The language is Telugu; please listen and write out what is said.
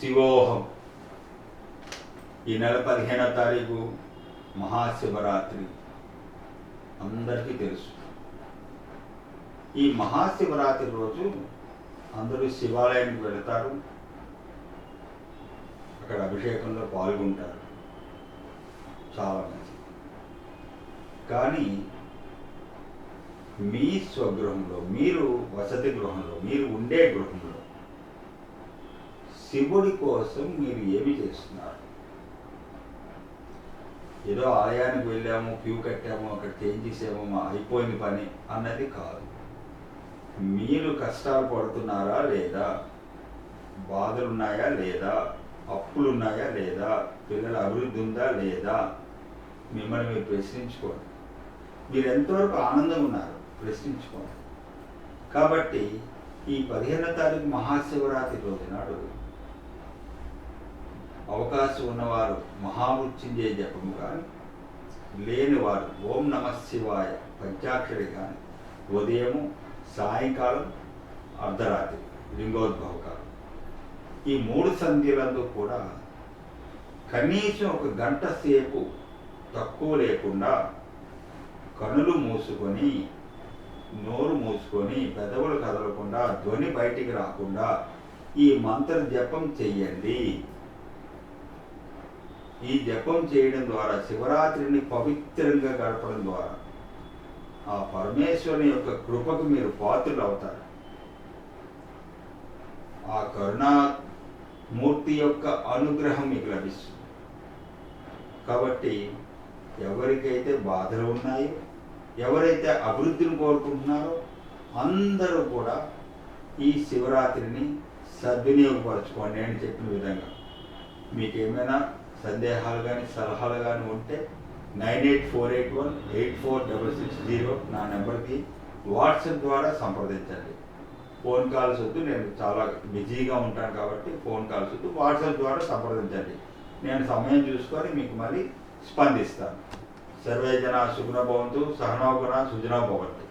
శివోహం. ఈ నెల 15వ తారీఖు మహాశివరాత్రి అందరికీ తెలుసు. ఈ మహాశివరాత్రి రోజు అందరూ శివాలయానికి వెళతారు, అక్కడ అభిషేకంలో పాల్గొంటారు చాలామంది. కానీ మీ స్వగృహంలో, మీరు వసతి గృహంలో, మీరు ఉండే గృహంలో శివుడి కోసం మీరు ఏమి చేస్తున్నారు? ఏదో ఆలయానికి వెళ్ళాము, క్యూ కట్టాము, అక్కడ చేంజ్ చేసాము, అయిపోయింది పని అన్నది కాదు. మీరు కష్టాలు పడుతున్నారా లేదా? బాధలు ఉన్నాయా లేదా? అప్పులు ఉన్నాయా లేదా? పిల్లల అభివృద్ధి ఉందా లేదా? మిమ్మల్ని మీరు ప్రశ్నించుకోండి. మీరు ఎంతవరకు ఆనందంగా ఉన్నారు ప్రశ్నించుకోండి. కాబట్టి ఈ 15వ తారీఖు మహాశివరాత్రి రోజు నాడు అవకాశం ఉన్నవారు మహామృత్యుంజయ జపము కానీ, లేనివారు ఓం నమః శివాయ పంచాక్షరి కానీ ఉదయము, సాయంకాలం, అర్ధరాత్రి లింగోద్భవకాలం ఈ 3 సంధ్యలందు కూడా కనీసం 1 గంట సేపు తక్కువ లేకుండా కనులు మూసుకొని, నోరు మూసుకొని, పెదవులు కదలకుండా, ధ్వని బయటికి రాకుండా ఈ మంత్ర జపం చెయ్యండి. ఈ జపం చేయడం ద్వారా, శివరాత్రిని పవిత్రంగా గడపడం ద్వారా ఆ పరమేశ్వరుని యొక్క కృపకు మీరు పాత్రులు అవుతారు. ఆ కరుణామూర్తి యొక్క అనుగ్రహం మీకు లభిస్తుంది. కాబట్టి ఎవరికైతే బాధలు ఉన్నాయో, ఎవరైతే అభివృద్ధిని కోరుకుంటున్నారో అందరూ కూడా ఈ శివరాత్రిని సద్వినియోగపరచుకోండి అని చెప్పిన విధంగా. మీకు ఏమైనా సందేహాలు కానీ సలహాలు కానీ ఉంటే 9848184660 నా నెంబర్కి వాట్సాప్ ద్వారా సంప్రదించండి. ఫోన్ కాల్స్ వద్దు, నేను చాలా బిజీగా ఉంటాను కాబట్టి ఫోన్ కాల్స్ వద్దు, వాట్సాప్ ద్వారా సంప్రదించండి. నేను సమయం చూసుకొని మీకు మళ్ళీ స్పందిస్తాను. సర్వే జనా సుఖినో భవంతు, సహనో భునః సుఖినో భవంతు.